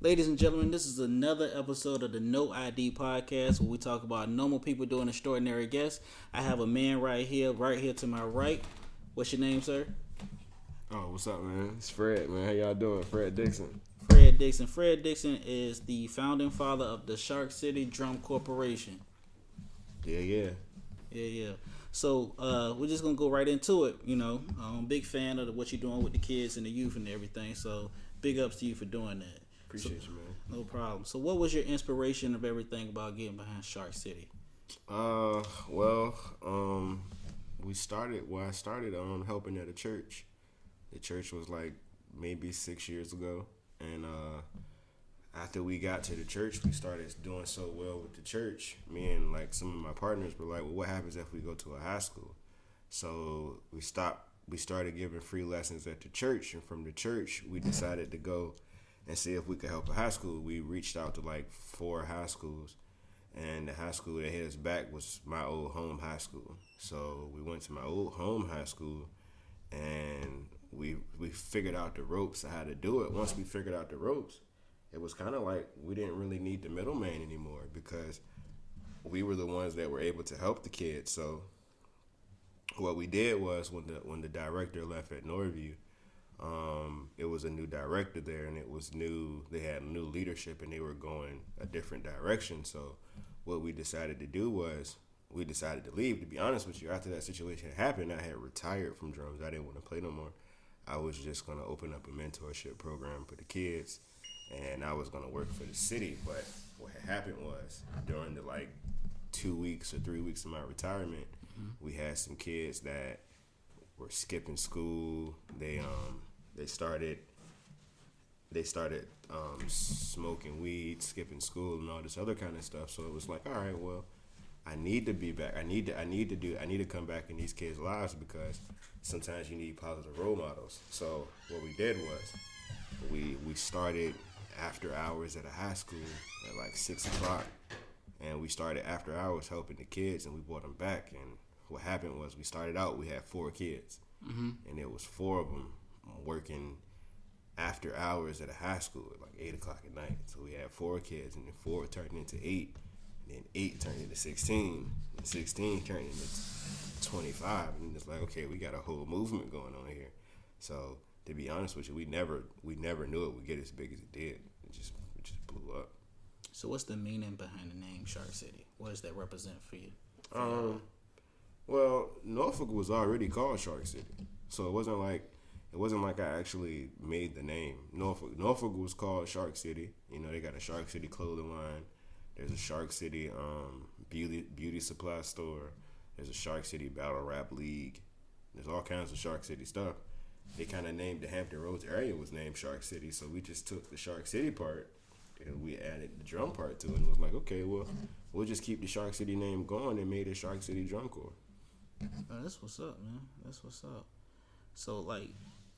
Ladies and gentlemen, this is another episode of the No ID podcast where we talk about normal people doing extraordinary guests. I have a man right here to my right. What's your name, sir? Oh, what's up, man? It's Fred, man. How y'all doing? Fred Dixon. Fred Dixon. Fred Dixon is the founding father of the Shark City Drum Corporation. Yeah. Yeah. So we're just gonna go right into it. I'm a big fan of what you're doing with the kids and the youth and everything. So big ups to you for doing that. Appreciate you, man. No problem. So what was your inspiration of everything about getting behind Shark City? Well, we started. Well, I started helping at a church. The church was like maybe 6 years ago, and after we got to the church, we started doing so well with the church. Me and like some of my partners were like, "Well, what happens if we go to a high school?" So we stopped. We started giving free lessons at the church, and from the church, we decided to go and see if we could help a high school. We reached out to like 4 high schools, and the high school that hit us back was my old home high school. So we went to my old home high school, and we figured out the ropes of how to do it. Once we figured out the ropes, it was kind of like we didn't really need the middleman anymore because we were the ones that were able to help the kids. So what we did was when the director left at Norview, it was a new director there, and it was new. They had new leadership, and they were going a different direction. So what we decided to do was we decided to leave. To be honest with you, after that situation happened, I had retired from drums. I didn't want to play no more. I was just going to open up a mentorship program for the kids, and I was going to work for the city. But what had happened was during the like 2 weeks or 3 weeks of my retirement, we had some kids that were skipping school. They started smoking weed, skipping school, and all this other kind of stuff. So it was like, all right, well, I need to be back. I need to come back in these kids' lives because sometimes you need positive role models. So what we did was we started after hours at a high school at like 6 o'clock, and we started after hours helping the kids, and we brought them back. And what happened was we started out, we had 4 kids, and it was 4 of them working after hours at a high school at like 8 o'clock at night. So we had 4 kids, and then 4 turned into 8, and then 8 turned into 16, and 16 turned into 25, and it's like, okay, we got a whole movement going on here. So to be honest with you, we never knew it would get as big as it did. It just blew up. So what's the meaning behind the name Shark City? What does that represent for you? Well, Norfolk was already called Shark City, so it wasn't like I actually made the name. Norfolk was called Shark City. You know, they got a Shark City clothing line. There's a Shark City beauty supply store. There's a Shark City battle rap league. There's all kinds of Shark City stuff. They kind of named the Hampton Roads area was named Shark City, so we just took the Shark City part and we added the drum part to it. And it was like, okay, well, we'll just keep the Shark City name going and made it Shark City Drum Corps. That's what's up, man. That's what's up. So, like,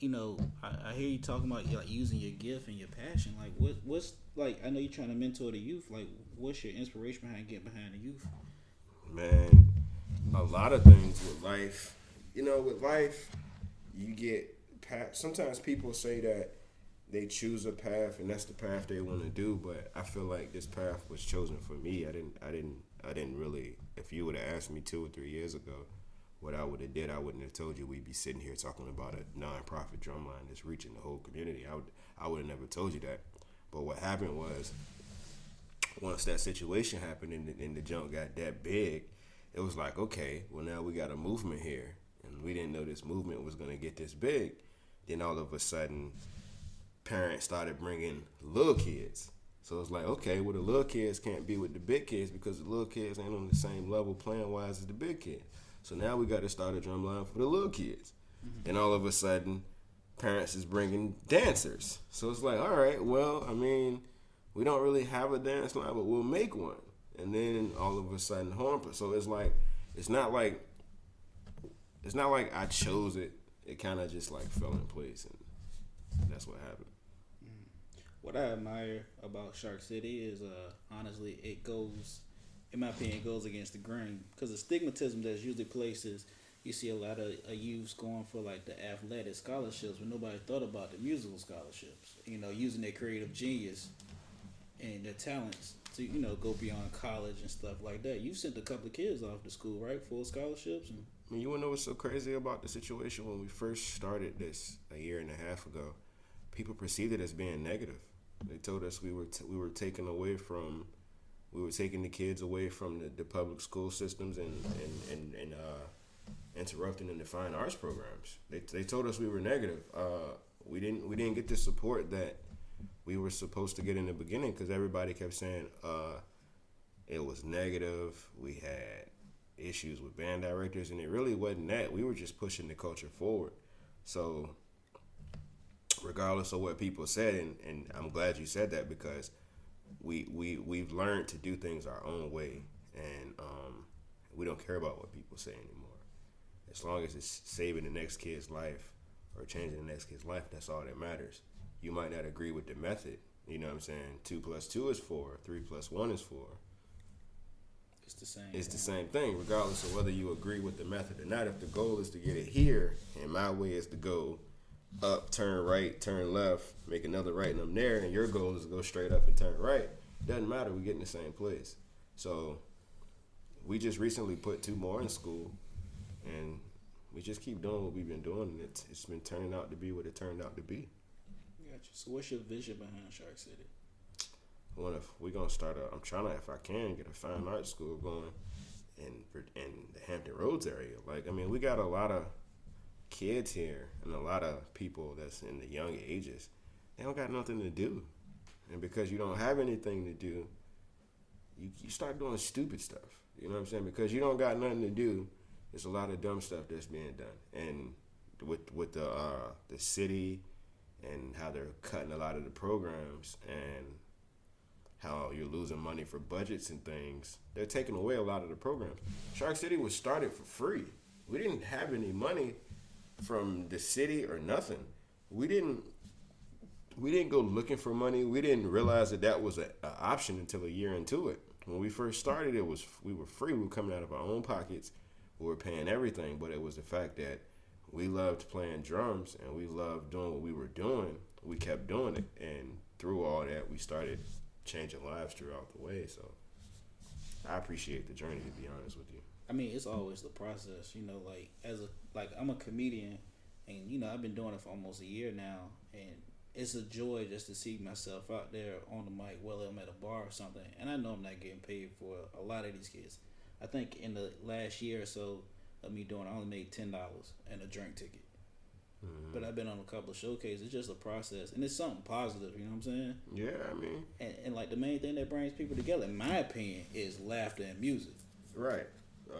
I hear you talking about like using your gift and your passion. Like, what's like? I know you're trying to mentor the youth. Like, what's your inspiration behind getting behind the youth? Man, a lot of things with life. With life, you get sometimes people say that they choose a path and that's the path they want to do, but I feel like this path was chosen for me. I didn't really. If you would have asked me 2 or 3 years ago what I would have did, I wouldn't have told you we'd be sitting here talking about a non-profit drumline that's reaching the whole community. I would have never told you that. But what happened was, once that situation happened and the junk got that big, it was like, okay, well now we got a movement here, and we didn't know this movement was going to get this big. Then all of a sudden, parents started bringing little kids. So it's like, okay, well the little kids can't be with the big kids because the little kids ain't on the same level playing wise as the big kids. So now we got to start a drum line for the little kids. And all of a sudden, parents is bringing dancers. So it's like, all right, well, I mean, we don't really have a dance line, but we'll make one. And then all of a sudden, horn. So it's like, it's not like I chose it. It kind of just like fell in place, and that's what happened. What I admire about Shark City is, honestly, in my opinion, it goes against the grain. Because the stigmatism that's usually placed is you see a lot of youths going for like the athletic scholarships, but nobody thought about the musical scholarships. Using their creative genius and their talents to go beyond college and stuff like that. You sent a couple of kids off to school, right, full scholarships. And I mean, you wanna know what's so crazy about the situation? When we first started this a year and a half ago, people perceived it as being negative. They told us we were taking away from we were taking the kids away from the public school systems and interrupting in the fine arts programs. They told us we were negative. We didn't get the support that we were supposed to get in the beginning because everybody kept saying it was negative. We had issues with band directors, and it really wasn't that. We were just pushing the culture forward. So regardless of what people said, and I'm glad you said that because we've learned to do things our own way, and we don't care about what people say anymore. As long as it's saving the next kid's life or changing the next kid's life, that's all that matters. You might not agree with the method. You know what I'm saying? 2 + 2 is 4. 3 + 1 is 4. it's the same. It's the same thing, regardless of whether you agree with the method or not. If the goal is to get it here, and my way is to go up, turn right, turn left, make another right, and I'm there, and your goal is to go straight up and turn right, doesn't matter. We get in the same place. So we just recently put 2 more in school, and we just keep doing what we've been doing, and it's been turning out to be what it turned out to be. Gotcha. So what's your vision behind Shark City? Well, if we're gonna start I'm trying to, if I can, get a fine arts school going in the Hampton Roads area. Like, I mean, we got a lot of kids here and a lot of people that's in the young ages. They don't got nothing to do, and because you don't have anything to do, you start doing stupid stuff. You know what I'm saying? Because you don't got nothing to do, there's a lot of dumb stuff that's being done. And with the city and how they're cutting a lot of the programs and how you're losing money for budgets and things, they're taking away a lot of the programs. Shark City was started for free. We didn't have any money from the city or nothing. We didn't go looking for money. We didn't realize that was an option until a year into it. When we first started, we were free. We were coming out of our own pockets. We were paying everything, but it was the fact that we loved playing drums and we loved doing what we were doing. We kept doing it, and through all that, we started changing lives throughout the way. So I appreciate the journey, to be honest with you. I mean, it's always the process, like I'm a comedian, and I've been doing it for almost a year now, and it's a joy just to see myself out there on the mic, whether I'm at a bar or something, and I know I'm not getting paid for a lot of these kids. I think in the last year or so of me doing, I only made $10 and a drink ticket. Mm-hmm. But I've been on a couple of showcases. It's just a process, and it's something positive. You know what I'm saying? Yeah, I mean, and like the main thing that brings people together, in my opinion, is laughter and music. Right.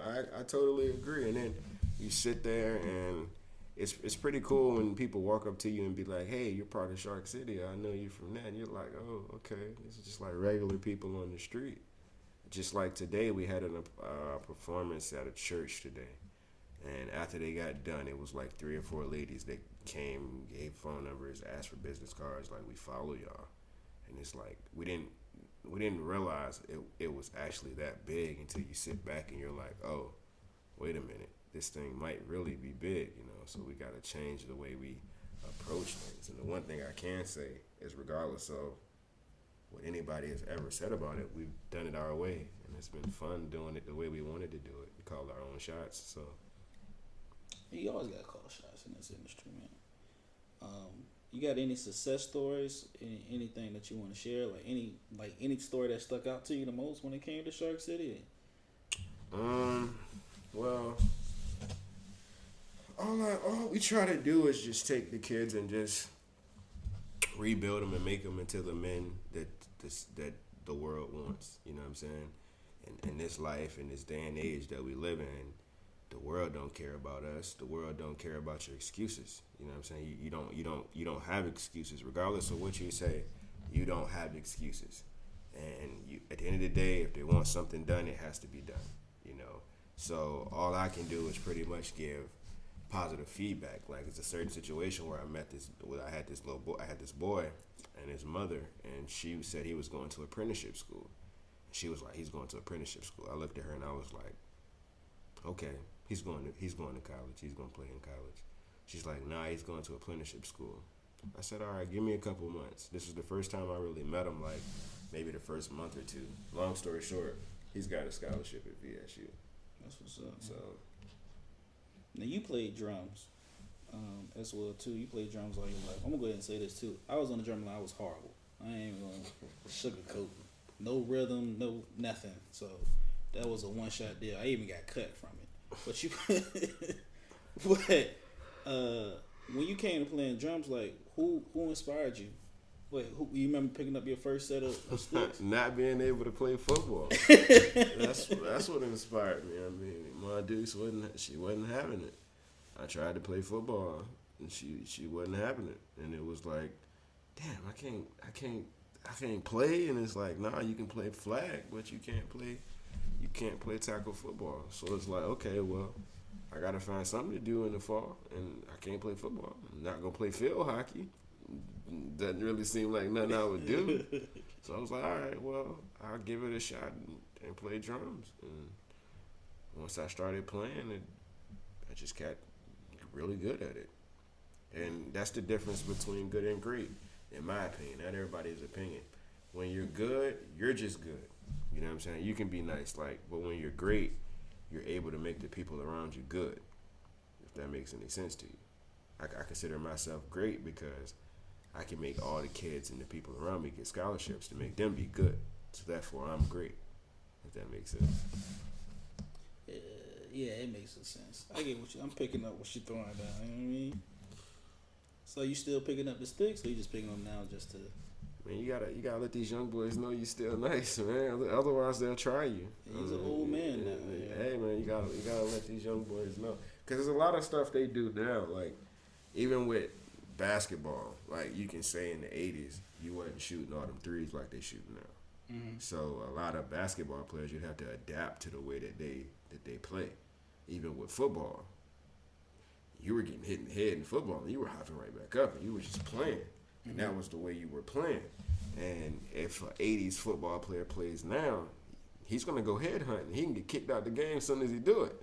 I totally agree. And then you sit there, and it's pretty cool when people walk up to you and be like, "Hey, you're part of Shark City. I know you from that." And you're like, "Oh, okay." This is just like regular people on the street. Just like today, we had a performance at a church today. And after they got done, it was like 3 or 4 ladies that came, gave phone numbers, asked for business cards, like, we follow y'all. And it's like, we didn't realize it was actually that big until you sit back and you're like, oh, wait a minute, this thing might really be big, so we got to change the way we approach things. And the one thing I can say is, regardless of what anybody has ever said about it, we've done it our way, and it's been fun doing it the way we wanted to do it. We called our own shots, so. You always gotta call shots in this industry, man. You got any success stories? Anything that you want to share? Like any story that stuck out to you the most when it came to Shark City? Well, all we try to do is just take the kids and just rebuild them and make them into the men that the world wants. You know what I'm saying? In this life, in this day and age that we live in, the world don't care about us. The world don't care about your excuses. You know what I'm saying? You don't have excuses. Regardless of what you say, you don't have excuses. And at the end of the day, if they want something done, it has to be done. So all I can do is pretty much give positive feedback. Like, it's a certain situation where I had this boy and his mother, and she said he was going to apprenticeship school. She was like, he's going to apprenticeship school. I looked at her and I was like, okay, he's going to college. He's going to play in college. She's like, nah, he's going to apprenticeship school. I said, all right, give me a couple months. This is the first time I really met him. Like, maybe the first month or two. Long story short, he's got a scholarship at VSU. That's what's up. So Now you played drums, as well too. You played drums all your life. I'm gonna go ahead and say this too. I was on the drum line. I was horrible. I ain't even gonna sugarcoat. No rhythm, no nothing. So that was a one shot deal. I even got cut from it. But you, when you came to playing drums, like who inspired you? Who you remember picking up your first set of sticks? not being able to play football. that's what inspired me. I mean, my Dukes wasn't having it. I tried to play football and she wasn't having it. And it was like, damn, I can't play. And it's like, nah, you can play flag, but you can't play tackle football. So it's like, okay, well, I gotta find something to do in the fall, and I can't play football. I'm not gonna play field hockey. Doesn't really seem like nothing I would do. So I was like, all right, well, I'll give it a shot and play drums. And once I started playing, I just got really good at it. And that's the difference between good and great, in my opinion. Not everybody's opinion. When you're good, you're just good. You know what I'm saying? You can be nice, but when you're great, you're able to make the people around you good, if that makes any sense to you. I consider myself great because I can make all the kids and the people around me get scholarships to make them be good. So therefore, I'm great, if that makes sense. Yeah, it makes sense. I get what I'm picking up what you're throwing down. You know what I mean? So you still picking up the sticks, or you just picking them now just to? Man, you gotta let these young boys know you still nice, man. Otherwise, they'll try you. He's an old man now. Yeah. Hey, man, you gotta let these young boys know, because there's a lot of stuff they do now. Like even with basketball, like you can say in the '80s, you wasn't shooting all them threes like they shooting now. Mm-hmm. So a lot of basketball players, you'd have to adapt to the way that they play. Even with football, you were getting hit in the head in football, and you were hopping right back up, and you were just playing. And that was the way you were playing. And if an 80s football player plays now, he's going to go head hunting. He can get kicked out the game as soon as he do it.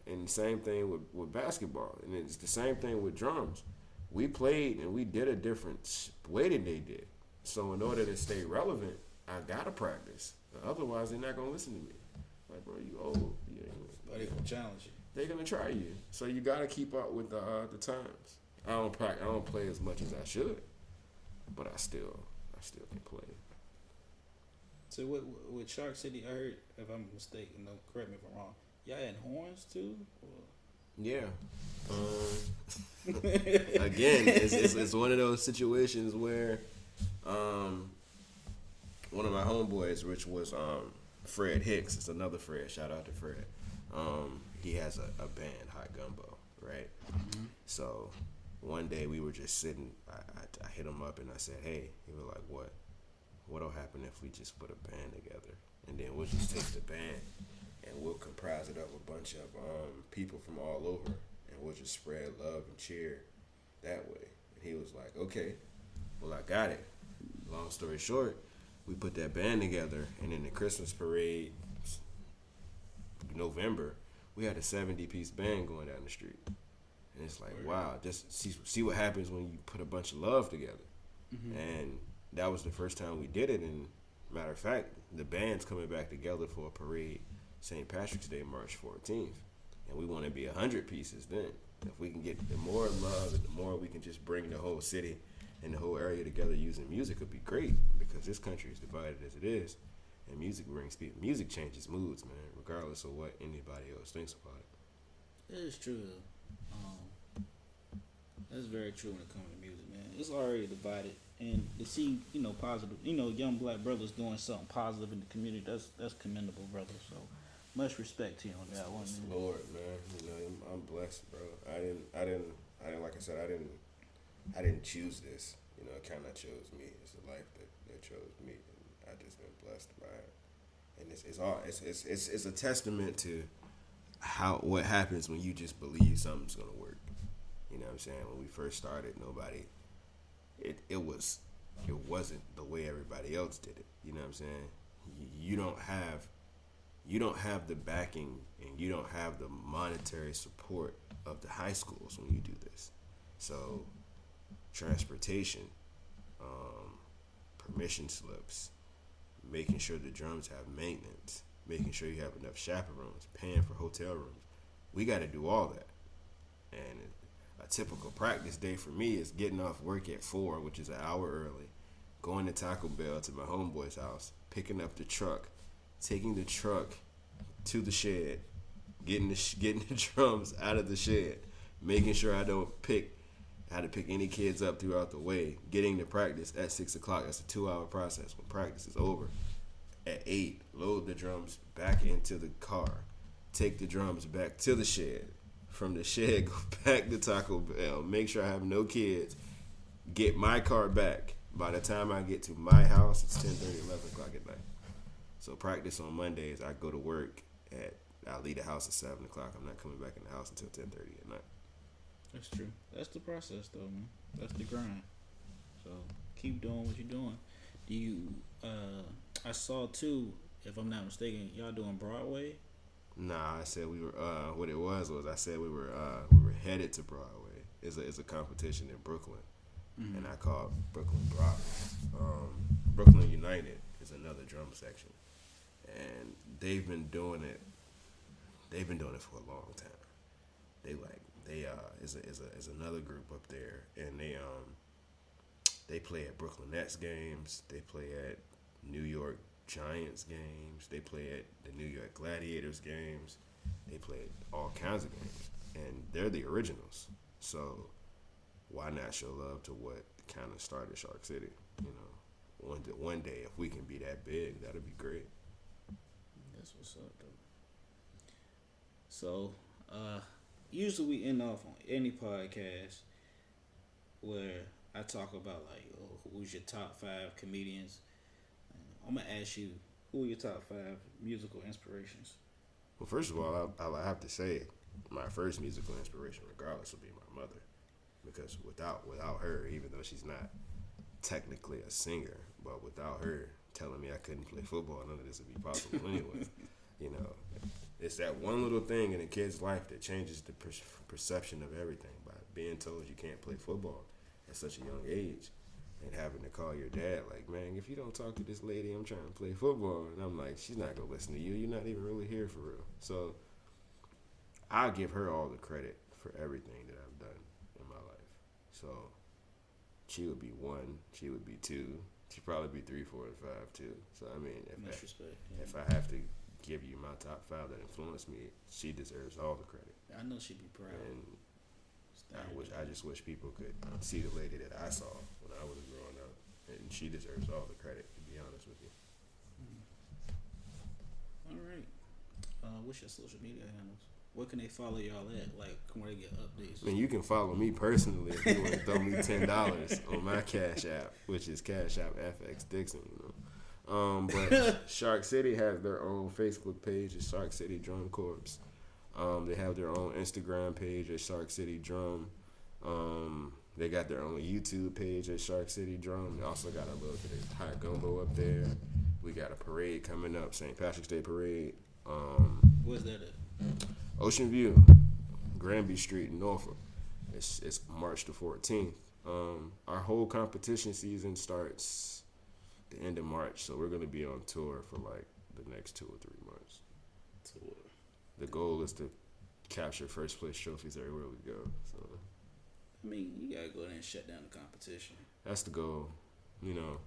And the same thing with basketball. And it's the same thing with drums. We played and we did a different way than they did. So in order to stay relevant, I got to practice. Otherwise, they're not going to listen to me. Like, bro, you old. But they're going to challenge you. They're going to try you. So you got to keep up with the times. I don't play as much as I should. But I still can play. So with Shark City, I heard, if I'm mistaken, no, correct me if I'm wrong, y'all had horns too? Or? Yeah. Again, it's one of those situations where one of my homeboys, which was Fred Hicks, it's another Fred, shout out to Fred. He has a band, Hot Gumbo, right? Mm-hmm. So one day we were just sitting, I hit him up and I said, hey, he was like, what? What'll happen if we just put a band together? And then we'll just take the band and we'll comprise it of a bunch of people from all over, and we'll just spread love and cheer that way. And he was like, okay, well, I got it. Long story short, we put that band together, and in the Christmas parade, November, we had a 70-piece band going down the street. And it's like, wow, just see what happens when you put a bunch of love together. Mm-hmm. And that was the first time we did it. And matter of fact, the band's coming back together for a parade, St. Patrick's Day, March 14th. And we want to be 100 pieces then. If we can get the more love and the more we can just bring the whole city and the whole area together using music, would be great, because this country is divided as it is. And music brings people. Music changes moods, man, regardless of what anybody else thinks about it. That is true. That's very true when it comes to music, man. It's already divided, and to see, positive, young black brothers doing something positive in the community, that's commendable, brother. So much respect to you on that one. Lord, man, I'm blessed, bro. I didn't, like I said, I didn't choose this. It kind of chose me. It's a life that chose me, and I just been blessed by it. And it's a testament to what happens when you just believe something's gonna work. You know what I'm saying? When we first started, it wasn't the way everybody else did it. You know what I'm saying? You don't have the backing, and you don't have the monetary support of the high schools when you do this. So transportation, permission slips, making sure the drums have maintenance, making sure you have enough chaperones, paying for hotel rooms. We got to do all that. And a typical practice day for me is getting off work at 4, which is an hour early, going to Taco Bell to my homeboy's house, picking up the truck, taking the truck to the shed, getting the drums out of the shed, making sure I don't pick any kids up throughout the way, getting to practice at 6 o'clock. That's a 2-hour process. When practice is over, at 8, load the drums back into the car, take the drums back to the shed. From the shed, go back to Taco Bell, make sure I have no kids, get my car back. By the time I get to my house, it's 10:30, 11 o'clock at night. So practice on Mondays, I go to work I leave the house at 7 o'clock. I'm not coming back in the house until 10:30 at night. That's true. That's the process, though, man. That's the grind. So keep doing what you're doing. Do you? I saw too, if I'm not mistaken, y'all doing Broadway. Nah, I said we were. What it was I said we were headed to Broadway. It's a competition in Brooklyn, and I called Brooklyn Broadway. Brooklyn United is another drum section, and they've been doing it. They've been doing it for a long time. They is another group up there, and they play at Brooklyn Nets games. They play at New York Giants games. They play at the New York Gladiators games. They play at all kinds of games, and they're the originals. So why not show love to what kind of started Shark City? You know, one day if we can be that big, that'd be great. That's what's up, though. So, usually we end off on any podcast where I talk about who's your top 5 comedians. I'm gonna ask you, who are your top 5 musical inspirations? Well, first of all, I have to say my first musical inspiration, regardless, will be my mother, because without her, even though she's not technically a singer, but without her telling me I couldn't play football, none of this would be possible anyway. You know, it's that one little thing in a kid's life that changes the perception of everything by being told you can't play football at such a young age. And having to call your dad, like, man, if you don't talk to this lady, I'm trying to play football. And I'm like, she's not going to listen to you. You're not even really here for real. So I'll give her all the credit for everything that I've done in my life. So she would be 1. She would be 2. She'd probably be 3, 4, and 5, too. So, I mean, if I have to give you my top 5 that influenced me, she deserves all the credit. I know she'd be proud. And I just wish people could see the lady that I saw when I was growing up, and she deserves all the credit, to be honest with you. All right. What's your social media handles? Where can they follow y'all at? Like, where they get updates? I mean, you can follow me personally if you want to throw me $10 on my Cash App, which is Cash App FX Dixon. You know, but Shark City has their own Facebook page, it's Shark City Drum Corp. They have their own Instagram page at Shark City Drum. They got their own YouTube page at Shark City Drum. They also got a little bit of hot gumbo up there. We got a parade coming up, St. Patrick's Day Parade. Where's that at? Ocean View, Granby Street in Norfolk. It's March the 14th. Our whole competition season starts the end of March, so we're going to be on tour for like the next 2 or 3 months. Tour. The goal is to capture first place trophies everywhere we go. So, I mean, you gotta go there and shut down the competition. that's the goal, you know.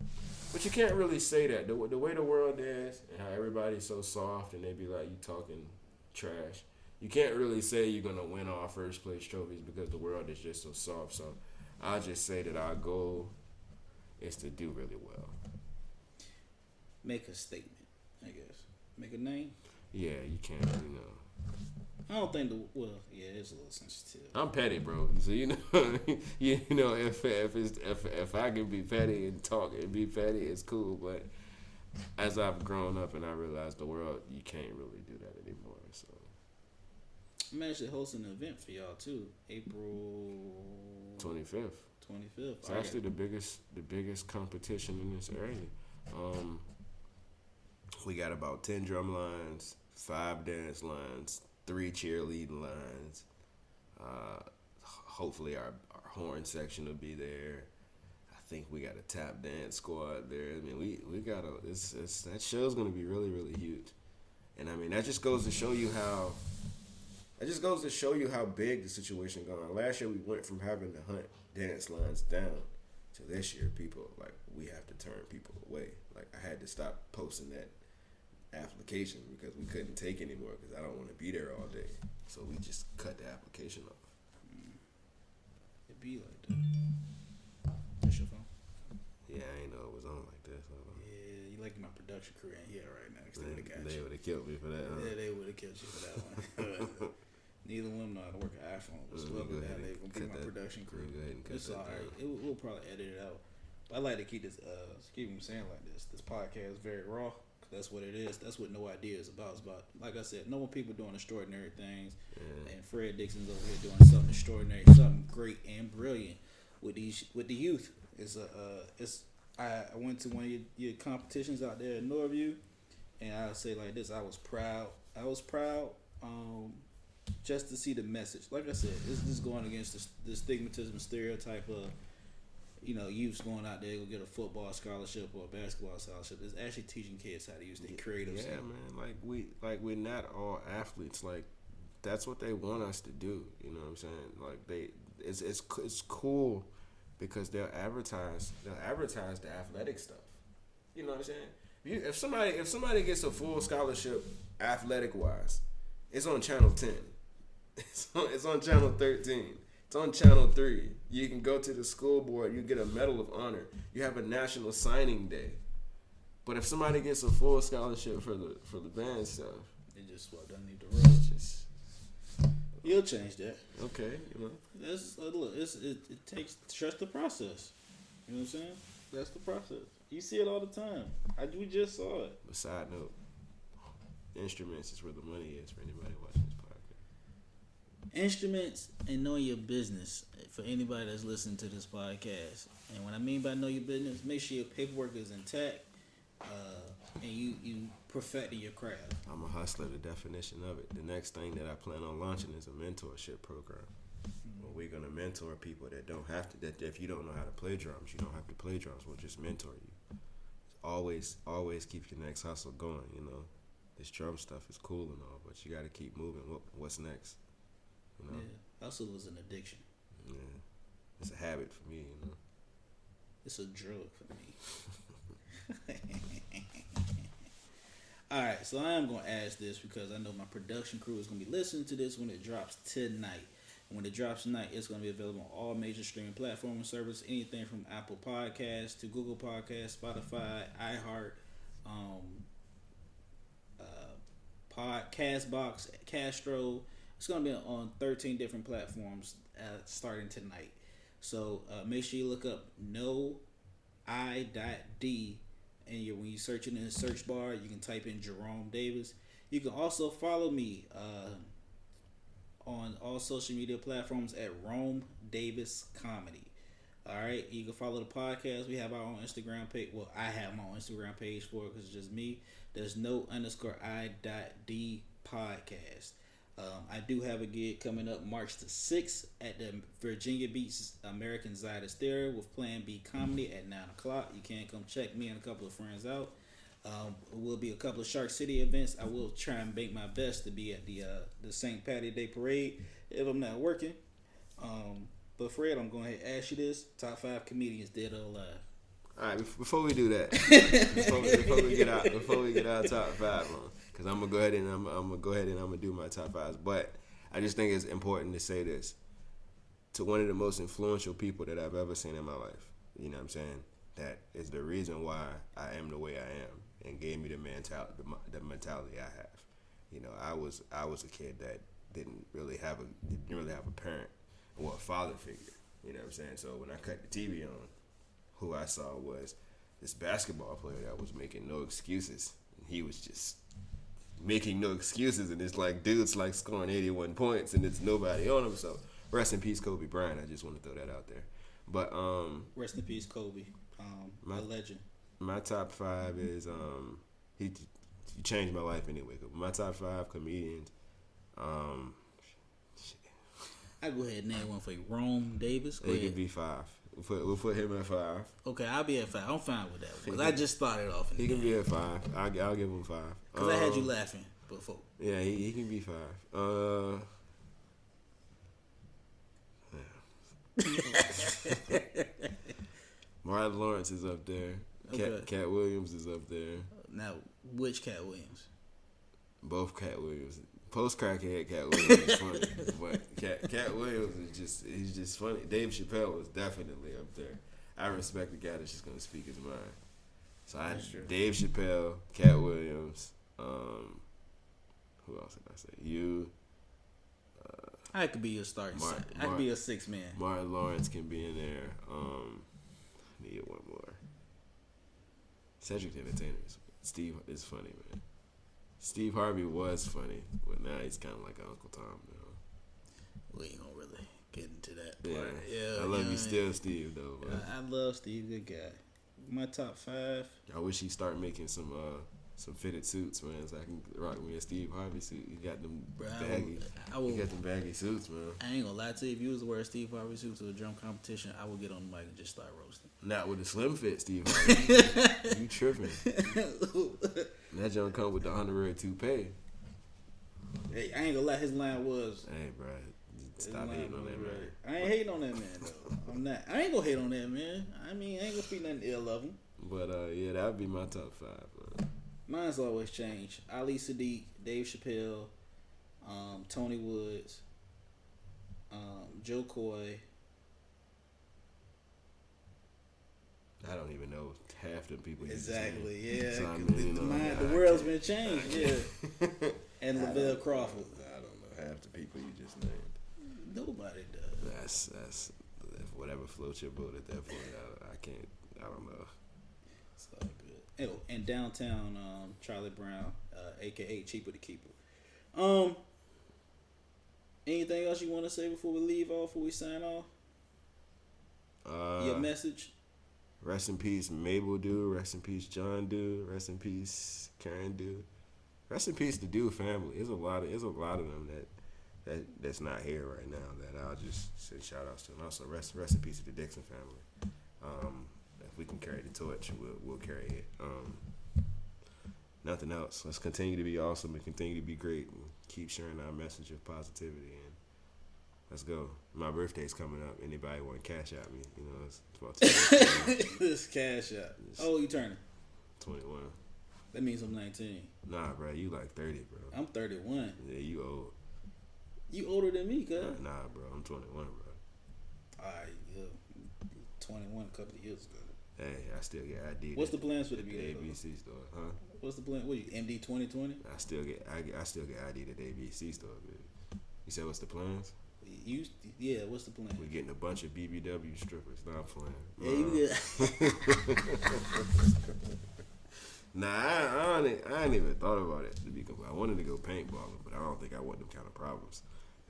But you can't really say that. The way the world is and how everybody's so soft and they be like, you talking trash. You can't really say you're going to win all first place trophies because the world is just so soft. So I'll just say that our goal is to do really well. Make a statement, I guess. Make a name. Yeah, you can't, you know. I don't think it's a little sensitive. I'm petty, bro. So you know, if I can be petty and talk and be petty, it's cool. But as I've grown up and I realized the world, you can't really do that anymore. So I'm actually hosting an event for y'all too, April 25th. 25th. It's actually the biggest competition in this area. We got about 10 drum lines, 5 dance lines, 3 cheerleading lines. Hopefully our horn section will be there. I think we got a tap dance squad there. I mean, we got that show's gonna be really, really huge. And I mean, that just goes to show you how. It just goes to show you how big the situation going. Last year we went from having to hunt dance lines down to this year we have to turn people away. Like I had to stop posting that application because we couldn't take anymore because I don't want to be there all day. So we just cut the application off. It be like that. That's your phone? Yeah, I ain't know it was on like this. Yeah, you like my production crew ain't here right now. They would have killed me for that. Yeah, they would have killed you for that one. Neither one of them know how to work an iPhone. It's lovely how they gonna be my production crew. It's alright. We'll probably edit it out. But I like to keep this. Keep them saying like this. This podcast is very raw. Cause that's what it is. That's what No Idea is about. It's about, like I said, normal people doing extraordinary things, and Fred Dixon's over here doing something extraordinary, something great and brilliant with the youth. I went to one of your competitions out there in Norview, and I'll say like this: I was proud. Just to see the message. Like I said, this is going against the stigmatism stereotype of, youths going out there to get a football scholarship or a basketball scholarship. It's actually teaching kids how to use their creative Yeah, side. man. We're not all athletes. Like that's what they want us to do. You know what I'm saying? Like it's cool because they'll advertise the athletic stuff. You know what I'm saying? If somebody gets a full scholarship athletic wise, it's on channel 10. It's on channel 13. It's on channel 3. You can go to the school board. You get a medal of honor. You have a national signing day. But if somebody gets a full scholarship for the band stuff, it just doesn't need the rush. You'll change that. Okay, It takes trust the process. You know what I'm saying? That's the process. You see it all the time. We just saw it. But side note, instruments is where the money is for anybody watching this podcast. Instruments and knowing your business for anybody that's listening to this podcast. And what I mean by know your business, make sure your paperwork is intact, and you perfecting your craft. I'm a hustler, the definition of it. The next thing that I plan on launching is a mentorship program. Where we're gonna mentor people that don't have to. That if you don't know how to play drums, you don't have to play drums. We'll just mentor you. Always keep your next hustle going. This drum stuff is cool and all, but you got to keep moving. What's next? Yeah, hustle is an addiction. Yeah, it's a habit for me. It's a drug for me. All right, so I am gonna ask this because I know my production crew is gonna be listening to this when it drops tonight. And when it drops tonight, it's gonna be available on all major streaming platforms and services, anything from Apple Podcasts to Google Podcasts, Spotify, iHeart, Castbox, Castro. It's going to be on 13 different platforms starting tonight. So make sure you look up No I.D. And when you search it in the search bar, you can type in Jerome Davis. You can also follow me on all social media platforms at Rome Davis Comedy. All right, you can follow the podcast. We have our own Instagram page. Well, I have my own Instagram page for it because it's just me. There's no _I.D podcast. I do have a gig coming up March the 6th at the Virginia Beach American Zytus Theater with Plan B Comedy at 9 o'clock. You can come check me and a couple of friends out. Will be a couple of Shark City events. I will try and make my best to be at the St. Patty's Day Parade if I'm not working. But Fred, I'm going to ask you this: top 5 comedians, dead or alive. All right, before we do that, before we get our top 5 on, because I'm gonna go ahead and I'm gonna do my top 5s. But I just think it's important to say this to one of the most influential people that I've ever seen in my life. You know what I'm saying? That is the reason why I am the way I am, and gave me the mentality I have. I was a kid that didn't really have a parent or a father figure. You know what I'm saying? So when I cut the TV on, who I saw was this basketball player that was making no excuses. And he was just making no excuses, and it's like dude's like scoring 81 points, and it's nobody on him. So rest in peace, Kobe Bryant. I just want to throw that out there. But rest in peace, Kobe. My legend. My top 5 is he changed my life anyway. My top 5 comedians. I go ahead and name one for you. Rome Davis. It could be 5. We'll put him at 5. Okay, I'll be at 5. I'm fine with that because I just started off. He can be at 5. I'll give him 5. Because I had you laughing before. Yeah, he can be 5. Martin Lawrence is up there. Okay. Cat Williams is up there. Now, which Cat Williams? Both Cat Williams. Post crackhead Cat Williams is funny, but Cat Williams he's just funny. Dave Chappelle was definitely up there. I respect the guy that's just gonna speak his mind. So Dave Chappelle, Cat Williams. Who else did I say? You. I could be your starting. I could be a 6-man. Martin Lawrence can be in there. Need one more. Cedric the Entertainer. Steve is funny, man. Steve Harvey was funny, but now he's kind of like Uncle Tom now. We ain't gonna really get into that Yeah, part. Yeah, I love you still, Steve, though. I love Steve, good guy. My top 5. I wish he'd start making some fitted suits, man, so I can rock me a Steve Harvey suit. He got them baggy. He got them baggy suits, man. I ain't gonna lie to you. If you was to wear a Steve Harvey suit to a drum competition, I would get on the mic and just start roasting. Not with the slim fit, Steve Harvey. You tripping? That junk come with the honorary toupee. Hey, I ain't gonna lie. His line was, "Hey, bro, stop hating on that man." I ain't hating on that man though. I'm not. I ain't gonna hate on that man. I mean, I ain't gonna speak nothing ill of him. But yeah, that would be my top 5. Man. Mine's always changed. Ali Sadiq, Dave Chappelle, Tony Woods, Joe Coy. I don't even know half the people. Exactly, yeah. So, I mean, the world's been changed, yeah. And Lavelle Crawford. I don't know half the people you just named. Nobody does. That's whatever floats your boat at that point. I can't. I don't know. It's all good. Oh, and downtown, Charlie Brown, aka Cheaper the Keeper. Anything else you want to say before we leave off? Before we sign off? Your message. Rest in peace, Mabel Dew. Rest in peace, John Dew. Rest in peace, Karen Dew. Rest in peace, the Dew family. There's a lot of them that's not here right now that I'll just send shout outs to. And also rest in peace to the Dixon family. If we can carry the torch, we'll carry it. Nothing else. Let's continue to be awesome and continue to be great and keep sharing our message of positivity. And let's go. My birthday's coming up. Anybody want to cash out me? You know, it's about to This cash out. Oh, you turning? 21. That means I'm 19. Nah, bro, you like 30, bro. I'm 31. Yeah, you old. You older than me, cuz. Nah, bro, I'm 21, bro. Alright, yeah. 21 a couple of years ago. Hey, I still get ID. What's the plans for the ABC store, huh? What's the plan? What you MD 2020? I still get ID at the ABC store, baby. You said what's the plans? What's the plan? We're getting a bunch of BBW strippers. Nah, I'm playing. Yeah, you get. Nah, I ain't even thought about it. To be complete, I wanted to go paintballing, but I don't think I want them kind of problems.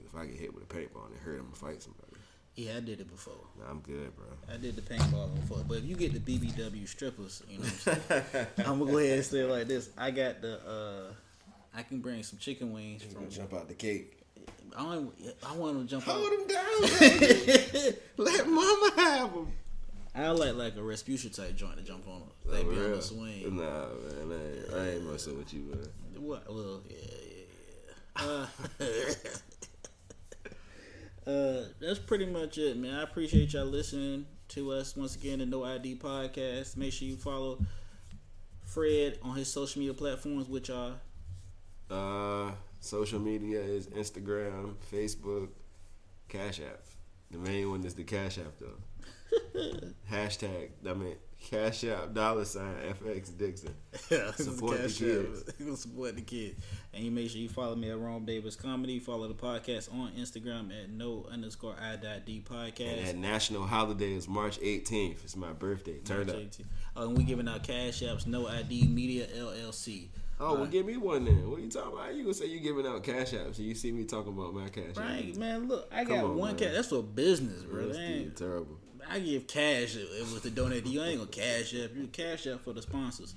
If I get hit with a paintball and it hurt, I'm gonna fight somebody. Yeah, I did it before. Nah, I'm good, bro. I did the paintball before, but if you get the BBW strippers, you know what I'm saying? I'm gonna go ahead and say it like this. I got I can bring some chicken wings from. Jump out the cake. I want them to jump out. Hold them down, baby. Let mama have them. I like a Respucia type joint to jump on. They be on the swing. Nah, man, I ain't messing with you, man. What? Well, yeah. That's pretty much it, man. I appreciate y'all listening to us once again, the No ID Podcast. Make sure you follow Fred on his social media platforms, which are social media is Instagram, Facebook, Cash App. The main one is the Cash App though. Cash App $FX Dixon. Support the kids. You gonna support the kids. And you make sure you follow me at Rome Davis Comedy. Follow the podcast on Instagram at @no_I.D podcast. And that national holiday is March 18th. It's my birthday. Turn up. And we giving out cash apps, No ID Media LLC. Oh, well, give me one then. What are you talking about? You gonna say you giving out cash apps? So you see me talking about my cash app? Right, man. Look, I got one cash. That's for business, bro. That's terrible. I give cash with the donate to you. I ain't gonna cash app. You cash app for the sponsors.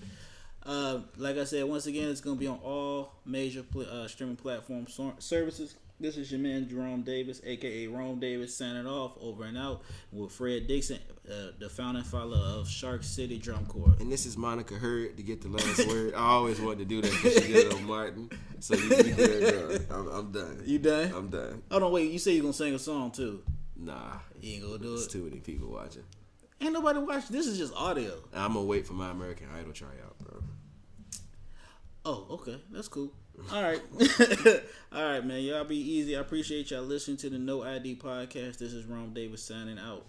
Like I said, once again, it's gonna be on all major streaming platform services. This is your man Jerome Davis, aka Rome Davis, signing off over and out with Fred Dixon, the founding father of Shark City Drum Corps. And this is Monica Hurd to get the last word. I always wanted to do that because she did it on Martin. So you good, I'm done. You done? I'm done. Oh no, wait. You say you gonna sing a song too? Nah, You ain't gonna do there's it. too many people watching. Ain't nobody watching. This is just audio. I'm gonna wait for my American Idol tryout, bro. Oh, okay. That's cool. All right. All right, man. Y'all be easy. I appreciate y'all listening to the No ID podcast. This is Rome Davis signing out.